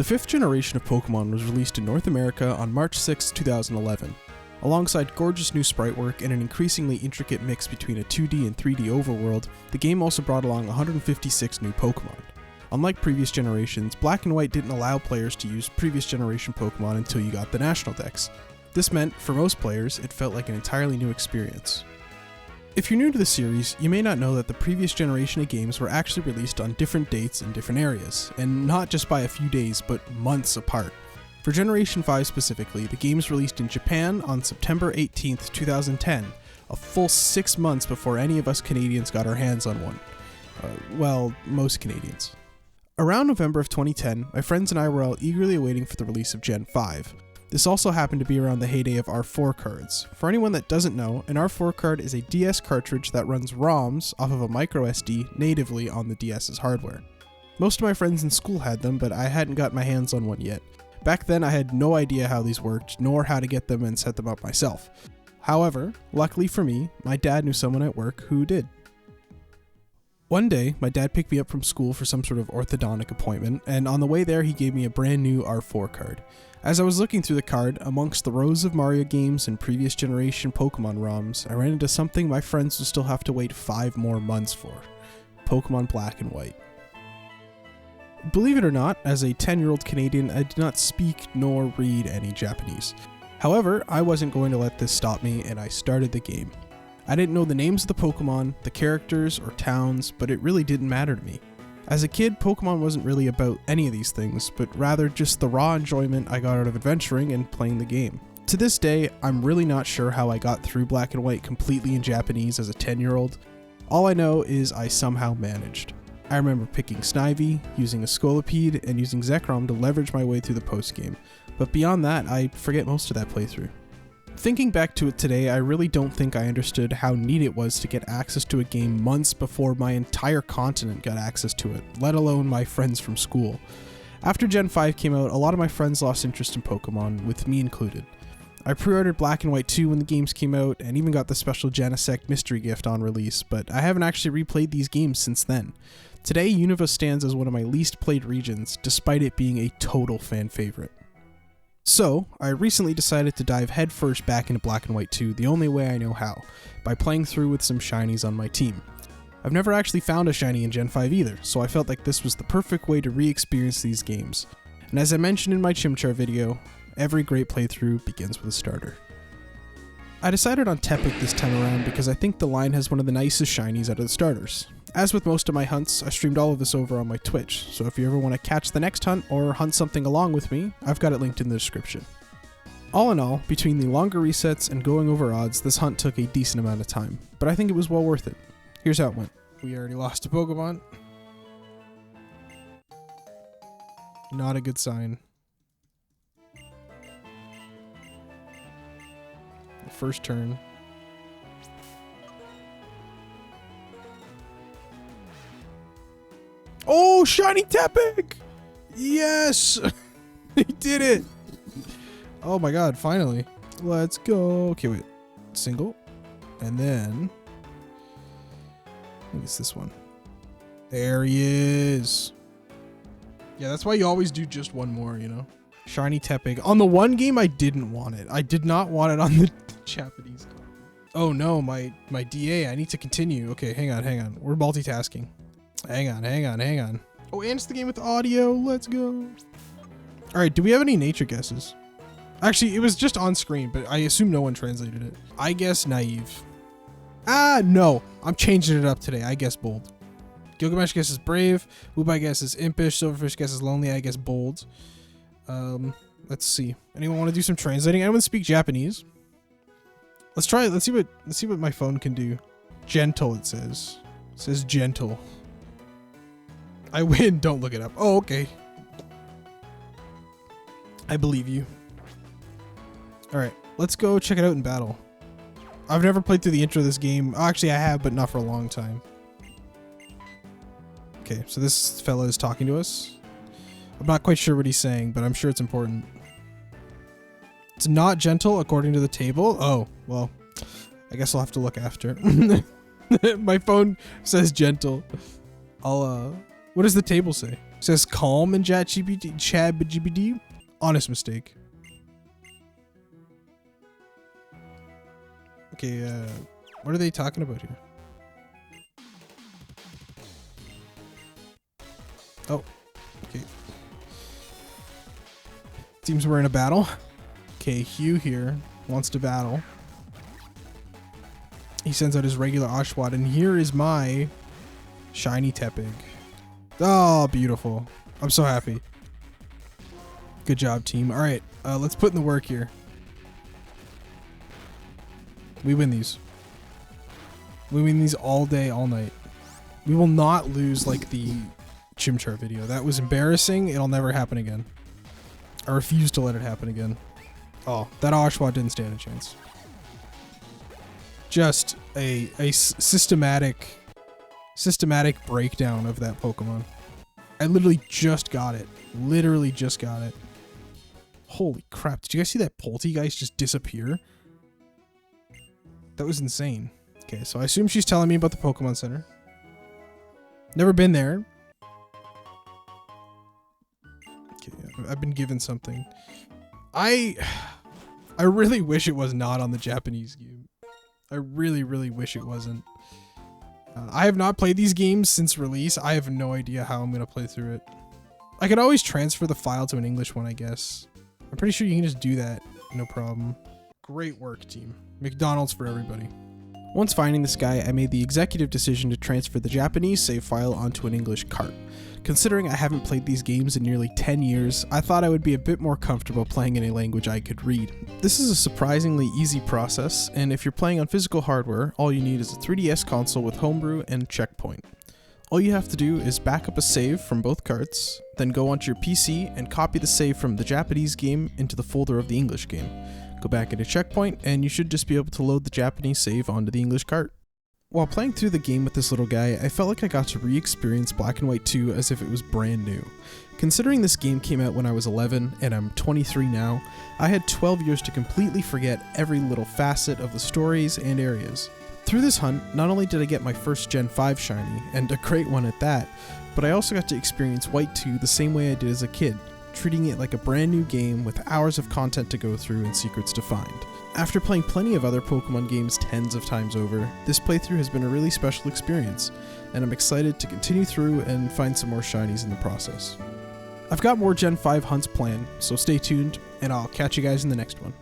fifth generation of Pokemon was released in North America on March 6, 2011. Alongside gorgeous new sprite work and an increasingly intricate mix between a 2D and 3D overworld, the game also brought along 156 new Pokemon. Unlike previous generations, Black and White didn't allow players to use previous generation Pokemon until you got the National Dex. This meant, for most players, it felt like an entirely new experience. If you're new to the series, you may not know that the previous generation of games were actually released on different dates in different areas, and not just by a few days, but months apart. For Generation 5 specifically, the game was released in Japan on September 18th, 2010, a full 6 months before any of us Canadians got our hands on one. Well, most Canadians. Around November of 2010, my friends and I were all eagerly awaiting for the release of Gen 5. This also happened to be around the heyday of R4 cards. For anyone that doesn't know, an R4 card is a DS cartridge that runs ROMs off of a microSD natively on the DS's hardware. Most of my friends in school had them, but I hadn't got my hands on one yet. Back then I had no idea how these worked, nor how to get them and set them up myself. However, luckily for me, my dad knew someone at work who did. One day, my dad picked me up from school for some sort of orthodontic appointment, and on the way there he gave me a brand new R4 card. As I was looking through the card, amongst the rows of Mario games and previous generation Pokemon ROMs, I ran into something my friends would still have to wait 5 more months for. Pokemon Black and White. Believe it or not, as a 10-year-old Canadian, I did not speak nor read any Japanese. However, I wasn't going to let this stop me, and I started the game. I didn't know the names of the Pokemon, the characters, or towns, but it really didn't matter to me. As a kid, Pokemon wasn't really about any of these things, but rather just the raw enjoyment I got out of adventuring and playing the game. To this day, I'm really not sure how I got through Black and White completely in Japanese as a 10-year-old. All I know is I somehow managed. I remember picking Snivy, using a Scolipede, and using Zekrom to leverage my way through the post-game, but beyond that, I forget most of that playthrough. Thinking back to it today, I really don't think I understood how neat it was to get access to a game months before my entire continent got access to it, let alone my friends from school. After Gen 5 came out, a lot of my friends lost interest in Pokemon, with me included. I pre-ordered Black and White 2 when the games came out, and even got the special Genesect mystery gift on release, but I haven't actually replayed these games since then. Today, Unova stands as one of my least played regions, despite it being a total fan favorite. So, I recently decided to dive headfirst back into Black and White 2 the only way I know how, by playing through with some shinies on my team. I've never actually found a shiny in Gen 5 either, so I felt like this was the perfect way to re-experience these games. And as I mentioned in my Chimchar video, every great playthrough begins with a starter. I decided on Tepig this time around because I think the line has one of the nicest shinies out of the starters. As with most of my hunts, I streamed all of this over on my Twitch, so if you ever want to catch the next hunt or hunt something along with me, I've got it linked in the description. All in all, between the longer resets and going over odds, this hunt took a decent amount of time, but I think it was well worth it. Here's how it went. We already lost a Pokemon. Not a good sign. The first turn. Oh, shiny Tepig! Yes! He did it! Oh my god, finally. Let's go. Okay, wait. Single. And then... I think it's this one. There he is. Yeah, that's why you always do just one more, you know? Shiny Tepig. On the one game, I didn't want it. I did not want it on the Japanese copy. Oh no, my DA. I need to continue. Okay, hang on. We're multitasking. Hang on. Oh, and it's the game with audio. Let's go. All right, do we have any nature guesses? Actually, it was just on screen, but I assume no one translated it. I guess naive. Ah, no. I'm changing it up today. I guess bold. Gilgamesh guesses brave. Wubai guesses impish. Silverfish guesses lonely. I guess bold. Let's see. Anyone want to do some translating? Anyone speak Japanese? Let's try it. Let's see what my phone can do. Gentle, it says. It says gentle. I win. Don't look it up. Oh, okay. I believe you. All right, let's go check it out in battle. I've never played through the intro of this game. Oh, actually, I have, but not for a long time. Okay, so this fella is talking to us. I'm not quite sure what he's saying, but I'm sure it's important. It's not gentle according to the table. Oh, well, I guess I'll have to look after. My phone says gentle. What does the table say? Says calm in ChatGPT. Honest mistake. Okay, what are they talking about here? Oh, okay. Seems we're in a battle. Okay, Hugh here wants to battle. He sends out his regular Oshawott, and here is my shiny Tepig. Oh, beautiful. I'm so happy. Good job, team. All right, let's put in the work here. We win these. We win these all day, all night. We will not lose like the Chimchar video. That was embarrassing. It'll never happen again. I refuse to let it happen again. Oh, that Oshawott didn't stand a chance. Just a systematic breakdown of that Pokemon. I literally just got it. Literally just got it. Holy crap. Did you guys see that Poltegeist just disappear? That was insane. Okay, so I assume she's telling me about the Pokemon Center. Never been there. Okay, I've been given something. I really wish it was not on the Japanese game. I really, really wish it wasn't. I have not played these games since release. I have no idea how I'm going to play through it. I could always transfer the file to an English one, I guess. I'm pretty sure you can just do that. No problem. Great work, team. McDonald's for everybody. Once finding this guy, I made the executive decision to transfer the Japanese save file onto an English cart. Considering I haven't played these games in nearly 10 years, I thought I would be a bit more comfortable playing in a language I could read. This is a surprisingly easy process, and if you're playing on physical hardware, all you need is a 3DS console with Homebrew and Checkpoint. All you have to do is back up a save from both carts, then go onto your PC and copy the save from the Japanese game into the folder of the English game. Go back into Checkpoint, and you should just be able to load the Japanese save onto the English cart. While playing through the game with this little guy, I felt like I got to re-experience Black and White 2 as if it was brand new. Considering this game came out when I was 11, and I'm 23 now, I had 12 years to completely forget every little facet of the stories and areas. Through this hunt, not only did I get my first Gen 5 shiny, and a great one at that, but I also got to experience White 2 the same way I did as a kid, treating it like a brand new game with hours of content to go through and secrets to find. After playing plenty of other Pokemon games tens of times over, this playthrough has been a really special experience, and I'm excited to continue through and find some more shinies in the process. I've got more Gen 5 hunts planned, so stay tuned, and I'll catch you guys in the next one.